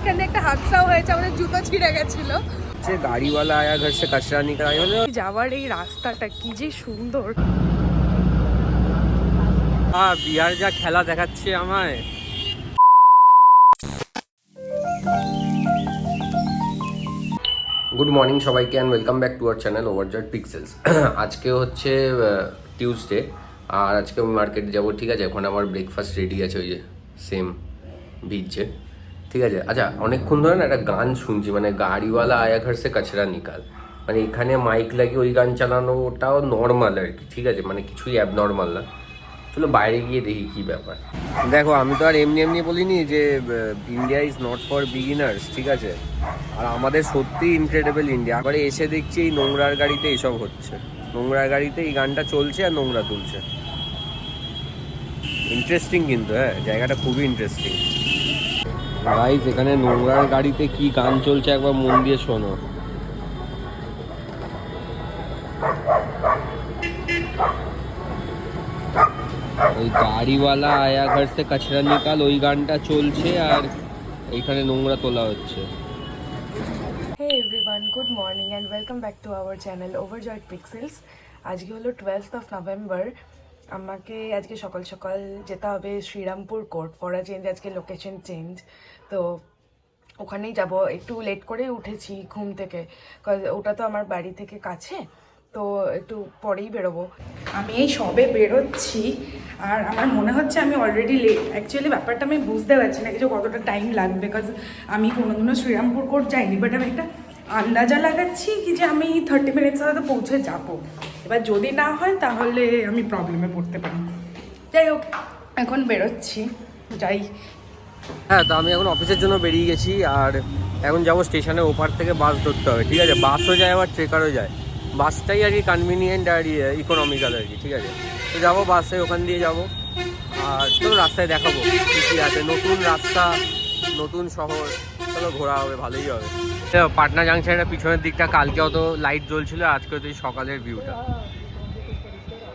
মাঝখানে একটা হাদসাও হয়েছে, আমাদের জুতো ছিঁড়ে গেছিল। যে গাড়িওয়ালা আয়া ঘর সে কচরা নিকাল হলো। যাওয়ার এই রাস্তাটা কি যে সুন্দর। বিহার যা খেলা দেখাচ্ছে আমায়। গুড মর্নিং সবাইকে and welcome back to our channel ওভারজয়েড pixels. আজকে হচ্ছে টিউসডে আর আজকে আমি মার্কেট যাবো, ঠিক আছে? ওখানে আমার ব্রেকফাস্ট রেডি আছে, ওই যে সেম ভিজছে, ঠিক আছে? আচ্ছা, অনেকক্ষণ ধরে না একটা গান শুনছি, মানে গাড়িওয়ালা আয়া ঘর সে কচরা নিকাল, মানে এখানে মাইক লাগিয়ে ওই গান চালানোটাও নর্মাল আর কি, ঠিক আছে? মানে কিছুই অ্যাবনর্মাল না। চলো বাইরে গিয়ে দেখি কী ব্যাপার। দেখো, আমি তো আর এমনি এমনি বলিনি যে India is not for beginners, ঠিক আছে? আর আমাদের সত্যি ইনক্রেডিবল ইন্ডিয়া। আবার এসে দেখছি এই নোংরার গাড়িতে এসব হচ্ছে, নোংরার গাড়িতে এই গানটা চলছে আর নোংরা তুলছে। ইন্টারেস্টিং কিন্তু, হ্যাঁ, জায়গাটা খুবই ইন্টারেস্টিং। গাইস, এখানে নোংরার গাড়িতে কি গান চলছে একবার মন দিয়ে শোনো। ওই গাড়িওয়ালা আয়া ঘর সে কচরা নিকাল ওই গানটা চলছে আর এইখানে নোংরা তোলা হচ্ছে। Hey everyone, good morning and welcome back to our channel Overjoyed Pixels. আজকে হলো 12th of November। আমাকে আজকে সকাল সকাল যেতে হবে Srirampur court for a change, আজকে লোকেশন চেঞ্জ। তো ওখানেই যাব। একটু লেট করে উঠেছি ঘুম থেকে, ওটা তো আমার বাড়ি থেকে কাছে, তো একটু পরেই বেরোবো। আমি এই সবে বেরোচ্ছি আর আমার মনে হচ্ছে আমি অলরেডি লেট। অ্যাকচুয়ালি ব্যাপারটা আমি বুঝতে পারছি না যে কতটা টাইম লাগবে, বিকজ আমি কোনোদিনও শ্রীরামপুর কোর্ট যাইনি, বাট আমি একটা আন্দাজা লাগাচ্ছি কি যে আমি 30 মিনিটস হয়তো পৌঁছে যাবো। এবার যদি না হয় তাহলে আমি প্রবলেমে পড়তে পারি। যাই হোক, এখন বেরোচ্ছি, যাই। হ্যাঁ, তো আমি এখন অফিসের জন্য বেরিয়ে গেছি আর এখন যাবো স্টেশনে, ওপার থেকে বাস ধরতে হবে, ঠিক আছে? বাসও যায় আবার ট্রেকারও যায়। বাসটাই আর কি কনভিনিয়েন্ট আর ইকোনমিক্যাল আর কি, ঠিক আছে? তো যাবো বাসে, ওখান দিয়ে যাবো। আর চলো রাস্তায় দেখাবো কী কী আছে, নতুন রাস্তা, নতুন শহর, চলো ঘোরা হবে, ভালোই হবে। পাটনা জাংশনের পিছনের দিকটা কালকে অত লাইট জ্বলছিল, আজকে তো এই সকালের ভিউটা,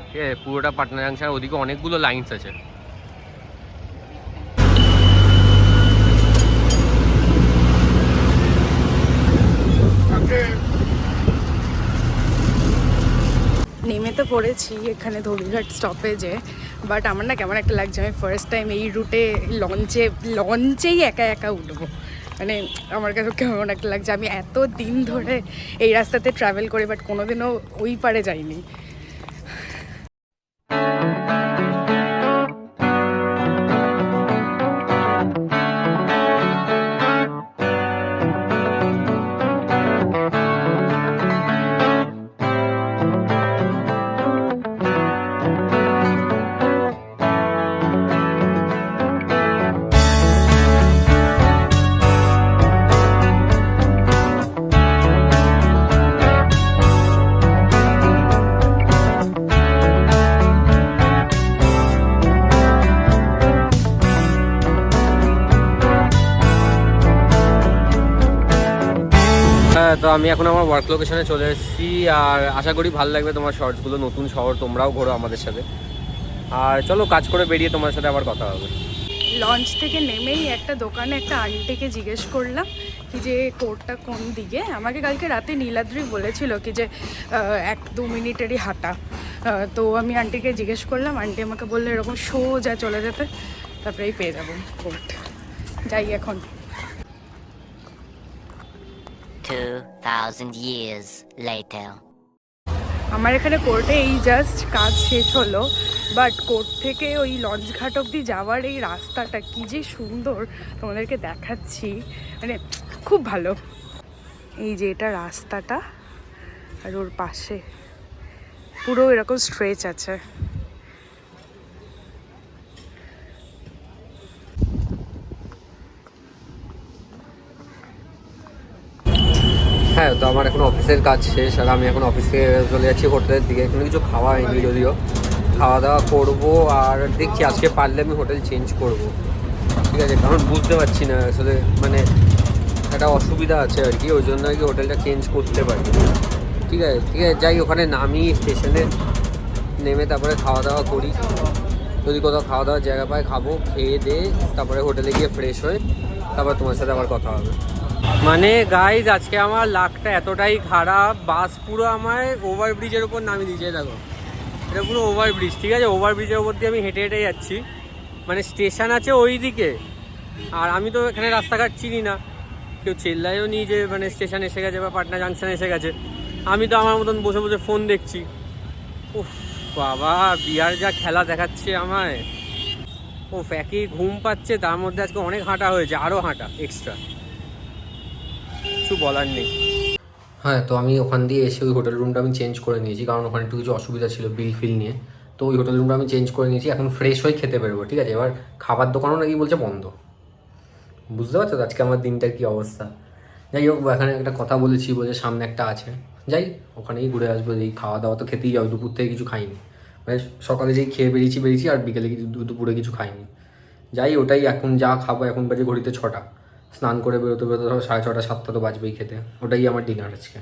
ঠিক আছে? পুরোটা পাটনা জাংশন, ওদিকে অনেকগুলো লাইনস আছে। নেমে তো পড়েছি এখানে ধোবিঘাট স্টপেজে, বাট আমার না কেমন একটা লাগছে, আমি ফার্স্ট টাইম এই রুটে লঞ্চেই একা একা উঠবো। মানে আমার কাছে কেমন একটা লাগছে, আমি এত দিন ধরে এই রাস্তাতে ট্রাভেল করি বাট কোনোদিনও ওই পারে যাইনি। তো আমি এখন আমার ওয়ার্ক লোকেশনে চলে এসেছি আর আশা করি ভালো লাগবে তোমার শর্টসগুলো। নতুন শহর, তোমরাও ঘোরো আমাদের সাথে। আর চলো কাজ করে বেরিয়ে তোমার সাথে আবার কথা হবে। লঞ্চ থেকে নেমেই একটা দোকানে একটা আন্টিকে জিজ্ঞেস করলাম কি যে কোর্টটা কোন দিকে। আমাকে কালকে রাতে নীলাদ্রি বলেছিল কি যে 1-2 মিনিটেরই হাঁটা। তো আমি আন্টিকে জিজ্ঞেস করলাম, আন্টি আমাকে বললো এরকম সোজা চলে যেতে, তারপরেই পেয়ে যাবো কোর্ট। যাই এখন। 2000 years later. আমার এখানে কোর্টে এই জাস্ট কাজ শেষ হলো, বাট কোর্ট থেকে ওই লঞ্চ ঘাট অবধি যাওয়ার এই রাস্তাটা কি যে সুন্দর, তোমাদেরকে দেখাচ্ছি, মানে খুব ভালো। এই যে এটা রাস্তাটা আর ওর পাশে পুরো এরকম স্ট্রেচ আছে। হ্যাঁ, তো আমার এখন অফিসের কাজ শেষ আর আমি এখন অফিস থেকে চলে যাচ্ছি হোটেলের দিকে। এখানে কিছু খাওয়া হয়নি, যদিও খাওয়া দাওয়া করবো আর দেখছি আজকে পারলে আমি হোটেল চেঞ্জ করব, ঠিক আছে? কারণ বুঝতে পারছি না আসলে, মানে একটা অসুবিধা আছে আর কি, ওই জন্য আর কি হোটেলটা চেঞ্জ করতে পারি। ঠিক আছে, ঠিক আছে, যাই ওখানে নামি, স্টেশনে নেমে তারপরে খাওয়া দাওয়া করি। যদি কোথাও খাওয়া দাওয়ার জায়গা পাই খাবো, খেয়ে দিয়ে তারপরে হোটেলে গিয়ে ফ্রেশ হয়ে তারপর তোমার সাথে আবার কথা হবে। মানে গাইজ আজকে আমার লাকটা এতটাই খারাপ, বাস পুরো আমায় ওভারব্রিজের ওপর নামিয়ে দিয়েছে। দেখো এটা পুরো ওভারব্রিজ, ঠিক আছে, ওভারব্রিজের ওপর দিয়ে আমি হেঁটে হেঁটে যাচ্ছি। মানে স্টেশন আছে ওই দিকে, আর আমি তো এখানে রাস্তাঘাট চিনি না, কেউ চেল্লাইও নি যে মানে স্টেশন এসে গেছে বা পাটনা জাংশন এসে গেছে। আমি তো আমার মতন বসে বসে ফোন দেখছি। উফ বাবা, বিয়ার যা খেলা দেখাচ্ছে আমায়। ও একই ঘুম পাচ্ছে, তার মধ্যে আজকে অনেক হাঁটা হয়েছে, আরও হাঁটা এক্সট্রা, কিছু বলার নেই। হ্যাঁ, তো আমি ওখান দিয়ে এসে ওই হোটেল রুমটা আমি চেঞ্জ করে নিয়েছি, কারণ ওখানে একটু কিছু অসুবিধা ছিল বিল ফিল নিয়ে। তো ওই হোটেল রুমটা আমি চেঞ্জ করে নিয়েছি, এখন ফ্রেশ হয়ে খেতে বেরোবো, ঠিক আছে। এবার খাবার দোকানও নাকি বলছে বন্ধ, বুঝতে পারছো তো আজকে আমার দিনটার কী অবস্থা। যাই হোক, এখানে একটা কথা বলেছি বলে সামনে একটা আছে, যাই ওখানেই ঘুরে আসবো। এই খাওয়া দাওয়া তো খেতেই যাবো, দুপুর থেকে কিছু খাইনি, মানে সকালে যেই খেয়ে বেরিয়েছি আর বিকেলে দুপুরে কিছু খাইনি। যাই ওটাই, এখন যা খাবো, এখন বাজে ঘড়িতে 6টা, স্নান করে বেরোতে বেরোতে ধরো 6:30 7টা তো বাজবেই খেতে। ওটাই আমার ডিনার আজকে।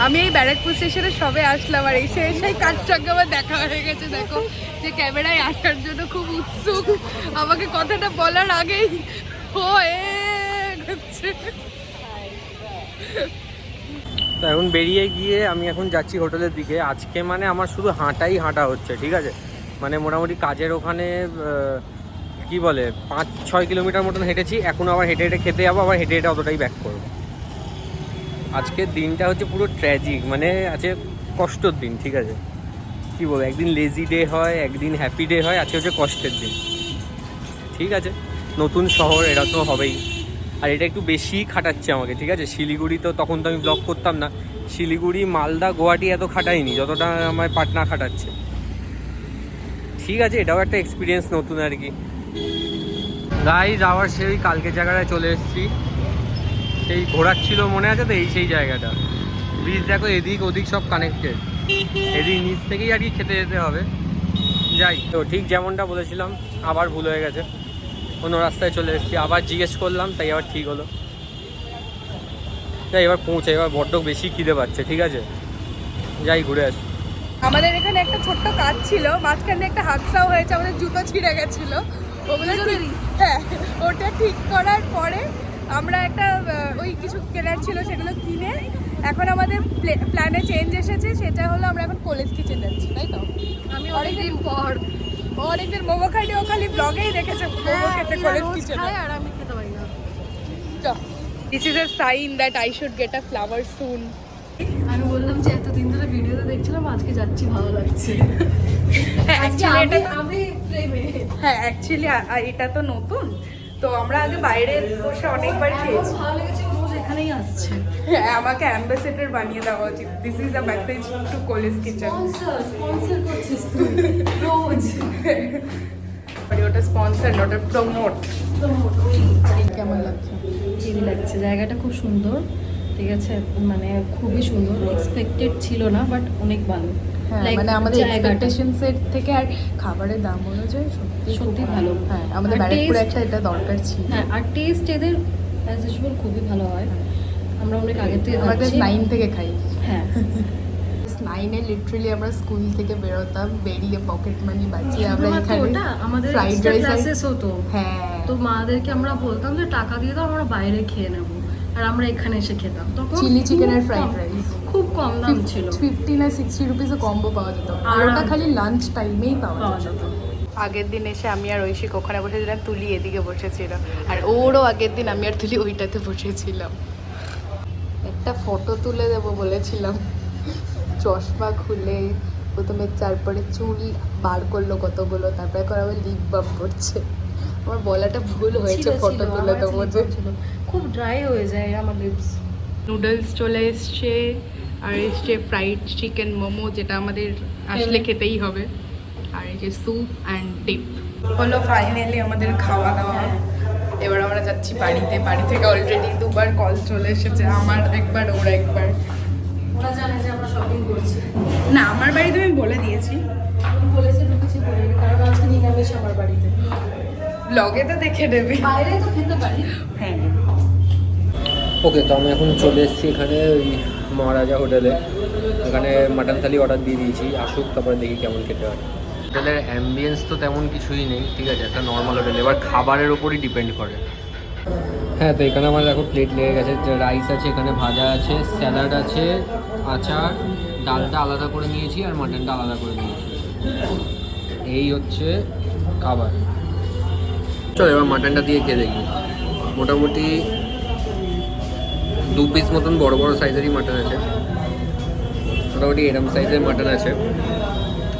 আমি এই ব্যারাকপুর স্টেশনে সবে আসলাম, আর এসে এসে কার সঙ্গে আমার দেখা হয়ে গেছে। দেখো যে ক্যামেরায় আসার জন্য খুব উৎসুক, আমাকে কথাটা বলার আগেই ও তো এখন বেরিয়ে গিয়ে আমি এখন যাচ্ছি হোটেলের দিকে। আজকে মানে আমার শুধু হাঁটাই হাঁটা হচ্ছে, ঠিক আছে। মানে মোটামুটি কাজের ওখানে কি বলে 5-6 কিলোমিটার মতন হেঁটেছি, এখন আবার হেঁটে হেঁটে খেতে যাবো, আবার হেঁটে হেঁটে অতটাই ব্যাক করবো। আজকের দিনটা হচ্ছে পুরো ট্র্যাজিক, মানে আজকে কষ্টর দিন, ঠিক আছে। কী বলবো, একদিন লেজি ডে হয়, একদিন হ্যাপি ডে হয়, আজকে হচ্ছে কষ্টের দিন, ঠিক আছে। নতুন শহর, এটা তো হবেই, আর এটা একটু বেশিই খাটাচ্ছে আমাকে, ঠিক আছে। শিলিগুড়ি তো তখন তো আমি ব্লগ করতাম না, শিলিগুড়ি মালদা গুয়াহাটি এত খাটাইনি যতটা আমায় পাটনা খাটাচ্ছে, ঠিক আছে। এটাও একটা এক্সপিরিয়েন্স নতুন আর কি। গাইজ আবার সেই কালকে জায়গাটায় চলে এসেছি, সেই ঘোরাচ্ছিল মনে আছে তো, সেই জায়গাটা। ব্রিজ দেখো, এদিক ওদিক সব কানেক্টেড, এদিক নিচ থেকেই আর কি খেতে যেতে হবে। যাই, তো ঠিক যেমনটা বলেছিলাম আবার ভুল হয়ে গেছে, অন্য রাস্তায় চলে এসেছি। আবার জিজ্ঞেস করলাম, তাই আবার ঠিক হলো। যাই এবার পৌঁছে, এবার বড্ড বেশি খিদে পাচ্ছে, ঠিক আছে। যাই ঘুরে আসি। আমাদের এখানে একটা ছোট্ট কাজ ছিল, মাঝখানে একটা হাদসাও হয়েছে, আমাদের জুতো ছিঁড়ে গেছিলো। ওগুলো হ্যাঁ, ওটা ঠিক করার পরে আমরা একটা ওই কিছু কেনার ছিল, সেগুলো কিনে এখন আমাদের প্ল্যানে চেঞ্জ এসেছে। সেটা হলো আমরা এখন কলেজ কিচেন যাচ্ছি, তাই তো। আমি অনেকদিন পর অনেকদিন মোমো খাইনি, ও খালি ব্লগেই দেখেছে মোমো খেতে কলেজ কিচেন, আর আমি খেতে পারি না। This is a sign that I should get a flower soon. আমি বললাম যে এতদিন ধরে ভিডিওতে দেখছিলাম, আজকে যাচ্ছি, ভালো লাগছে। হ্যাঁ হ্যাঁ, অ্যাকচুয়ালি এটা তো নতুন, তো আমরা আগে বাইরে বসে অনেকবার খেয়েছি। ভালো লেগেছে, রোজ এখানেই আসছে। হ্যাঁ, আমাকে অ্যাম্বাসেডর বানিয়ে দেওয়া উচিত। This is a message to college kitchen. Sponsor করছিস তুই রোজ। ওটা স্পন্সর না, ওটা প্রমোট। কেমন লাগছে? হেভি লাগছে, জায়গাটা খুব সুন্দর, ঠিক আছে। মানে খুবই সুন্দর, এক্সপেক্টেড ছিল না, বাট অনেক ভালো। হ্যাঁ, মানে আমাদের এক্সপেকটেশনসের থেকে আর খাবারের দাম অনুযায়ী সত্যি ভালো। হ্যাঁ, আমাদের ব্যারাকপুরে একটা এটা দরকার ছিল। হ্যাঁ, আর টেস্ট এদের অ্যাজ ইউজুয়াল খুবই ভালো হয়। আমরা অনেক আগে থেকে আমাদের 9 থেকে খাই। হ্যাঁ, 9-এ লিটারালি আমরা স্কুল থেকে বেরোতাম, বেরিয়ে পকেট মানি বাঁচিয়ে আমরা এখানে ওটা আমাদের ফ্রাইড এক্সট্রা রাইস ক্লাসেস হতো। হ্যাঁ, তো মাদেরকে আমরা বলতাম যে টাকা দিয়ে দাও, আমরা বাইরে খেয়ে নেবো, আর আমরা এখানে এসে খেতাম। তখন চিলি চিকেন আর ফ্রাইড রাইস খুব কম দাম ছিল, 50 না 60 রুপিসে কম্বো পাওয়া যেত, আর ওটা খালি লাঞ্চ টাইমেই পাওয়া যেত। আগের দিন এসে আমি আর ঐশিক ওখানে বসেছিলাম, তুলি এদিকে বসেছিল, আর ওরও আগের দিন আমি আর তুলি ওইটাতে বসেছিলাম। একটা ফটো তুলে দেবো বলেছিলাম, চশমা খুলে প্রথমে তারপরে চুল বার করলো কতগুলো, তারপরে করে আবার লিপ বাম করছে। আমার বলাটা ভুল হয়েছে, ফটো তুলে দেবো যে খুব ড্রাই হয়ে যায় আমার লিপস। নুডলস চলে এসছে, আর এসছে ফ্রাইড চিকেন মোমো, যেটা আমাদের আসলে খেতেই হবে, আর এই যে স্যুপ অ্যান্ড ডিপ হলো ফাইনালি আমাদের খাওয়া দাওয়া। এবার আমরা যাচ্ছি বাড়িতে। বাড়ি থেকে অলরেডি 2বার কল চলে এসেছে, আমার একবার ওর একবার। ওরা জানে যে আমরা শপিং করছি। না, আমার বাড়িতে আমি বলে দিয়েছি, আমি বলেছি ঢুকেছি বলিনি, কারণ আজকে নিরামিষ আমার বাড়িতে। ব্লগে তো দেখে নেবে। বাইরে তো খেতে পারি। হ্যাঁ, ওকে, তো আমি এখন চলে এসেছি এখানে ওই মহারাজা হোটেলে। এখানে মাটন থালি অর্ডার দিয়ে দিয়েছি, আসুক তারপরে দেখি কেমন খেতে হয়। হোটেলের অ্যাম্বিয়েন্স তো তেমন কিছুই নেই, ঠিক আছে, একটা নর্মাল হোটেল। এবার খাবারের ওপরই ডিপেন্ড করে। হ্যাঁ, তো এখানে আমার দেখো প্লেট লেগে গেছে, রাইস আছে, এখানে ভাজা আছে, স্যালাড আছে, আচার, ডালটা আলাদা করে নিয়েছি আর মাটনটা আলাদা করে নিয়েছি। এই হচ্ছে খাবার। চলো এবার মাটনটা দিয়ে খেয়ে দেখি। মোটামুটি 2 পিস মতন বড় বড় সাইজেরই মাটন আছে, মোটামুটি এরম সাইজের মাটন আছে।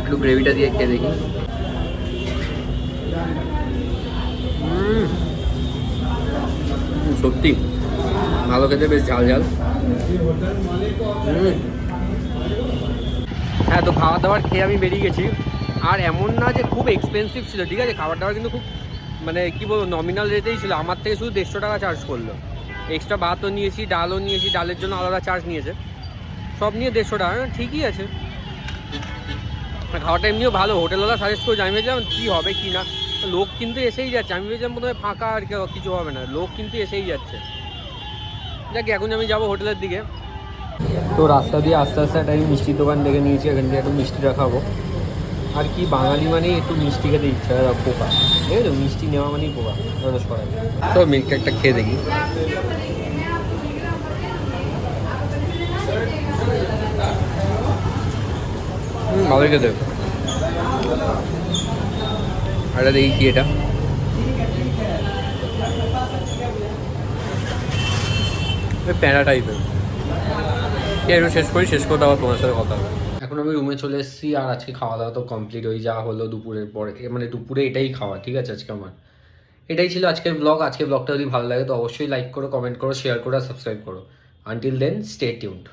একটু গ্রেভিটা দিয়ে খেয়ে দেখি। সত্যি ভালো খেতে, বেশ ঝাল ঝাল। হ্যাঁ, তো খাবার দাবার খেয়ে আমি বেরিয়ে গেছি। আর এমন না যে খুব এক্সপেন্সিভ ছিল, ঠিক আছে, খাবার দাবার কিন্তু খুব মানে কী বলবো নমিনাল রেটেই ছিল। আমার থেকে শুধু 150 টাকা চার্জ করলো। এক্সট্রা ভাতও নিয়েছি, ডালও নিয়েছি, ডালের জন্য আলাদা চার্জ নিয়েছে, সব নিয়ে 150 টাকা। ঠিকই আছে, খাওয়াটা এমনিও ভালো। হোটেলওয়ালা সাজেস্ট করেছে, আমি ভেবেছিলাম কী হবে কি না, লোক কিন্তু এসেই যাচ্ছে। আমি ভেবেছিলাম প্রথমে ফাঁকা আর কিছু হবে না, লোক কিন্তু এসেই যাচ্ছে। যাক, এখন আমি যাবো হোটেলের দিকে। তো রাস্তা দিয়ে আস্তে আস্তে একটা মিষ্টির দোকান দেখে নিয়েছি, এখান থেকে একটু মিষ্টিটা খাবো। আর কি, বাঙালি মানেই একটু মিষ্টি খেতে ইচ্ছা হয়, পোকা, ঠিক আছে, মিষ্টি নেওয়া মানেই পোকা সবাই। তো মিল্ক একটা খেয়ে দেখি। ভালোই খেতে। আর দেখি কি এটা, প্যারা টাইপের। একটু শেষ করি, শেষ করতে আবার তোমার সাথে কথা হবে। এখন আমি রুমে চলে এসেছি, আর আজকে খাওয়া দাওয়া তো কমপ্লিট হয়ে যা হলো দুপুরের পরে, মানে দুপুরে এটাই খাওয়া, ঠিক আছে। আজকে আমার এটাই ছিল আজকের ব্লগ। আজকের ব্লগটা যদি ভালো লাগে তো অবশ্যই লাইক করো, কমেন্ট করো, শেয়ার করো আর সাবস্ক্রাইব করো। Until then, stay tuned.